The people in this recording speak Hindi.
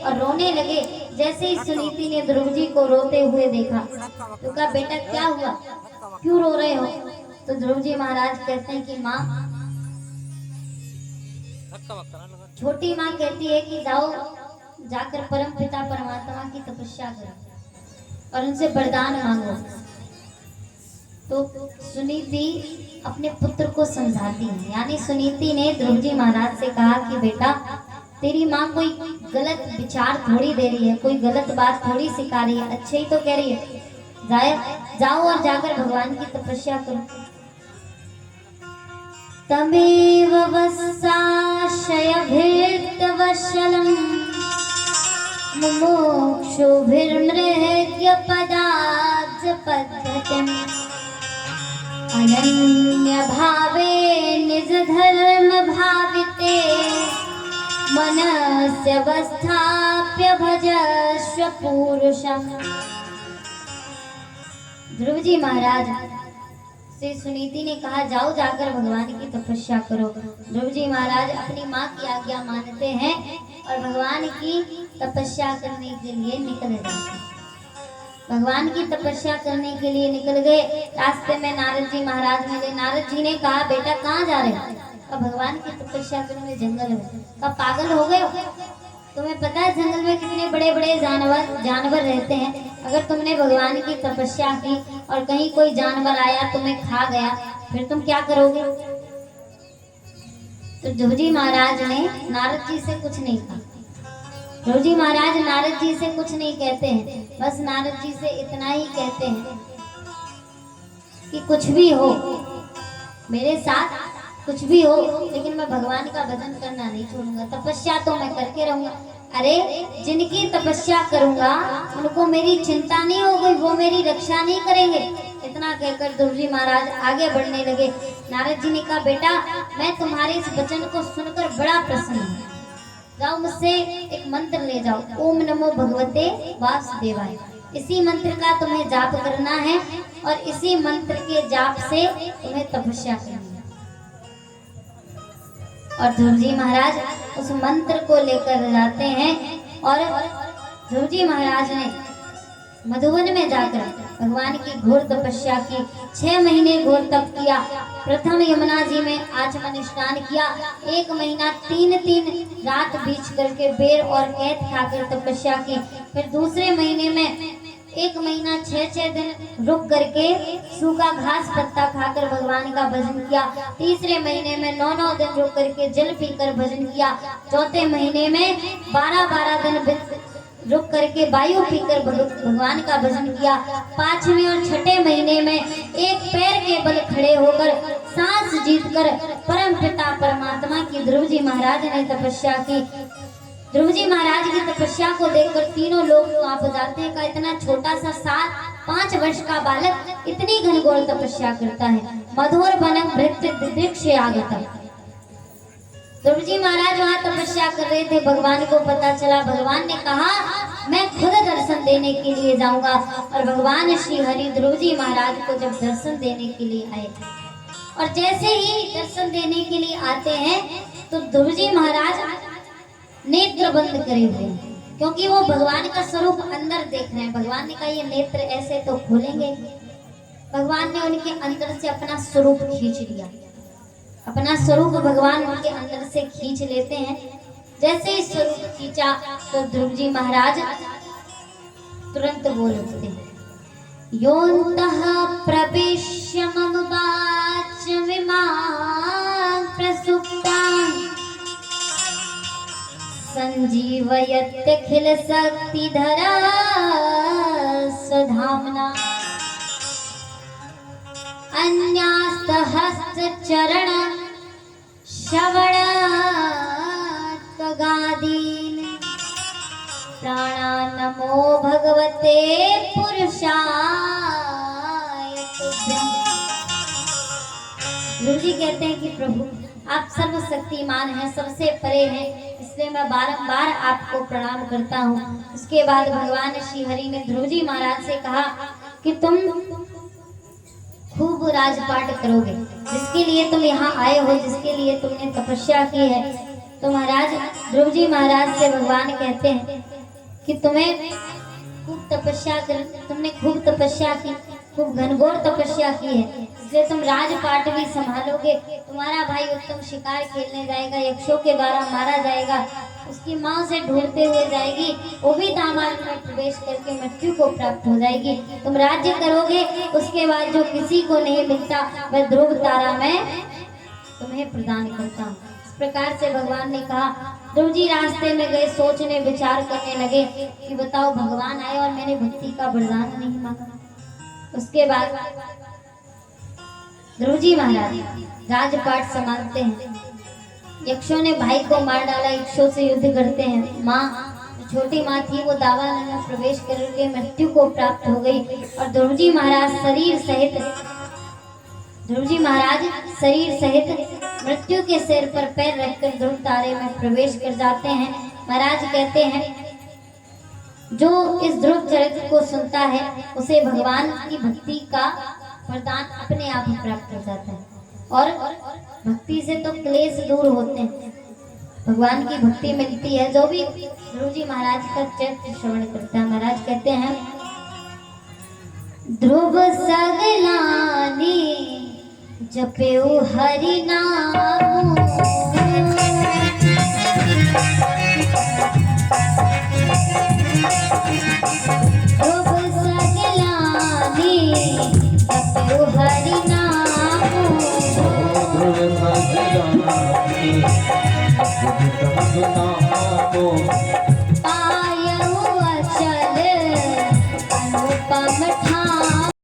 और रोने लगे। जैसे ही सुनीति ने ध्रुव जी को रोते हुए देखा तो कहा, बेटा क्या हुआ, क्यों रो रहे हो? तो ध्रुव जी महाराज कहते हैं कि माँ, छोटी माँ कहती है कि जाओ जाकर परम पिता परमात्मा की तपस्या करो और उनसे वरदान मांगो। तो सुनीति अपने पुत्र को समझाती है, यानी सुनीति ने ध्रुव जी महाराज से कहा कि बेटा, तेरी माँ कोई गलत विचार थोड़ी दे रही है, कोई गलत बात थोड़ी सिखा रही है, अच्छे ही तो कह रही है। जाओ और जाकर भगवान की तपस्या करो। तमेव वस्साशयभिर्तवशलम् मुमुक्षुभिर्मृग्यपदाब्जपद्धतिम् अनन्यभावे निजधर्मभाविते मनस्यवस्थाप्य भजस्व पुरुषम्। ध्रुव जी महाराज से सुनीति ने कहा, जाओ जाकर भगवान की तपस्या करो। ध्रुव जी महाराज अपनी माँ की आज्ञा मानते हैं और भगवान की तपस्या करने के लिए निकल जाते हैं। भगवान की तपस्या करने के लिए निकल गए। रास्ते में नारद जी महाराज मिले। नारद जी ने कहा, बेटा कहाँ जा रहे हो? भगवान की तपस्या करने जंगल में। पागल हो गए हो? तुम्हें पता है जंगल में कितने बड़े बड़े जानवर रहते हैं। अगर तुमने भगवान की तपस्या की और कहीं कोई जानवर आया तुम्हें खा गया, फिर तुम क्या करोगे? तो ध्रुव जी महाराज ने नारद जी से कुछ नहीं कहा। ध्रुव जी महाराज नारद जी से कुछ नहीं कहते हैं, बस नारद जी से इतना ही कहते हैं कि कुछ भी हो, मेरे साथ कुछ भी हो, लेकिन मैं भगवान का भजन करना नहीं छोड़ूंगा, तपस्या तो मैं करके रहूंगा। अरे जिनकी तपस्या करूंगा उनको मेरी चिंता नहीं होगी, वो मेरी रक्षा नहीं करेंगे। इतना कहकर ध्रुव जी महाराज आगे बढ़ने लगे। नारद जी ने कहा, बेटा मैं तुम्हारे इस वचन को सुनकर बड़ा प्रसन्न हूँ, जाओ मुझसे एक मंत्र ले जाओ, ओम नमो भगवते वासुदेवाय। इसी मंत्र का तुम्हें जाप करना है और इसी मंत्र के जाप से तुम्हें तपस्या करनी है। और ध्रुव जी महाराज उस मंत्र को लेकर जाते हैं और ध्रुव जी महाराज ने मधुवन में जाकर भगवान की घोर तपस्या की। 6 महीने घोर तप किया। प्रथम यमुना जी में आचमन स्नान किया। 1 महीना 3 रात बीच करके बेर और कैथ खाकर तपस्या की। फिर दूसरे महीने में 1 महीना 6 दिन रुक करके सूखा घास पत्ता खाकर भगवान का भजन किया। तीसरे महीने में 9 दिन रुक करके जल पीकर भजन किया। चौथे महीने में 12 दिन रुक करके वायु पीकर भगवान का भजन किया। 5वें और 6ठे महीने में एक पैर के बल खड़े होकर सांस जीतकर परम पिता परमात्मा की ध्रुव जी महाराज ने तपस्या की। ध्रुव जी महाराज की तपस्या को देखकर तीनों लोग कांप जाते हैं। का इतना छोटा सा 5 वर्ष का बालक इतनी घनघोर तपस्या करता है। मधुर बनक भृत्य दृक्ष आगतम। ध्रुव जी महाराज वहाँ तपस्या कर रहे थे। भगवान को पता चला। भगवान ने कहा, मैं खुद दर्शन देने के लिए जाऊंगा। और भगवान श्री हरि ध्रुव जी महाराज को जब दर्शन देने के लिए आए और जैसे ही दर्शन देने के लिए आते हैं तो ध्रुव जी महाराज नेत्र बंद करे हुए हैं, क्योंकि वो भगवान का स्वरूप अंदर देख रहे हैं। भगवान ने कहा, ये नेत्र ऐसे तो खोलेंगे। भगवान ने उनके अंदर से अपना स्वरूप खींच लिया। अपना स्वरूप भगवान उनके अंदर से खींच लेते हैं। जैसे ही स्वरूप खींचा तो ध्रुव जी महाराज तुरंत बोल उठते हैं, योऽन्तः प्रविश्य मम वाचमिमां प्रसुप्तां संजीवयत्यखिल शक्तिधरा स्वधाम्ना अन्यास्तहस्तचरण श्रवण त्वगादीन् प्राणान्नमो भगवते पुरुषाय तुभ्यम्। गुरु जी कहते हैं कि प्रभु आप सर्वशक्तिमान हैं, सबसे परे हैं, इसलिए मैं बारंबार आपको प्रणाम करता हूँ। उसके बाद भगवान श्री हरि ने ध्रुव जी महाराज से कहा कि तुम खूब राजपाट करोगे, जिसके लिए तुम यहाँ आए हो, जिसके लिए तुमने तपस्या की है। तो महाराज ध्रुव जी महाराज से भगवान कहते हैं कि तुमने खूब तपस्या की, खूब घनघोर तपस्या की है, इसलिए तुम राजपाट भी संभालोगे। तुम्हारा भाई उत्तम शिकार खेलने जाएगा, यक्षों के द्वारा मारा जाएगा, उसकी माँ उसे ढूंढते हुए जाएगी, वो भी दामाद में प्रवेश करके मृत्यु को प्राप्त हो जाएगी। तुम राज्य करोगे, उसके बाद जो किसी को नहीं मिलता वह ध्रुव तारा मैं तुम्हें प्रदान करता हूँ। इस प्रकार से भगवान ने कहा। ध्रुव जी रास्ते में गए, सोचने विचार करने लगे कि बताओ, भगवान आए और मैंने भक्ति का वरदान नहीं मांगा। उसके बाद ध्रुव जी महाराज राजपाट संभालते हैं। यक्षों ने भाई को मार डाला, यक्षों से युद्ध करते हैं। माँ, छोटी माँ थी, वो दावानल में प्रवेश करके मृत्यु को प्राप्त हो गई और ध्रुव जी महाराज शरीर सहित मृत्यु के सिर पर पैर रखकर ध्रुव तारे में प्रवेश कर जाते हैं। महाराज कहते हैं, जो इस ध्रुव चरित्र को सुनता है उसे भगवान की भक्ति का वरदान अपने आप ही प्राप्त हो जाता है और भक्ति से तो क्लेश दूर होते हैं, भगवान की भक्ति मिलती है। जो भी ध्रुव जी महाराज का चरित्र श्रवण करता है, महाराज कहते हैं, ध्रुव सगलानी जपेऊ हरि नाम, ध्रुव सगलानी जपेऊ हरि नाम, पायऊ अचल अनुपम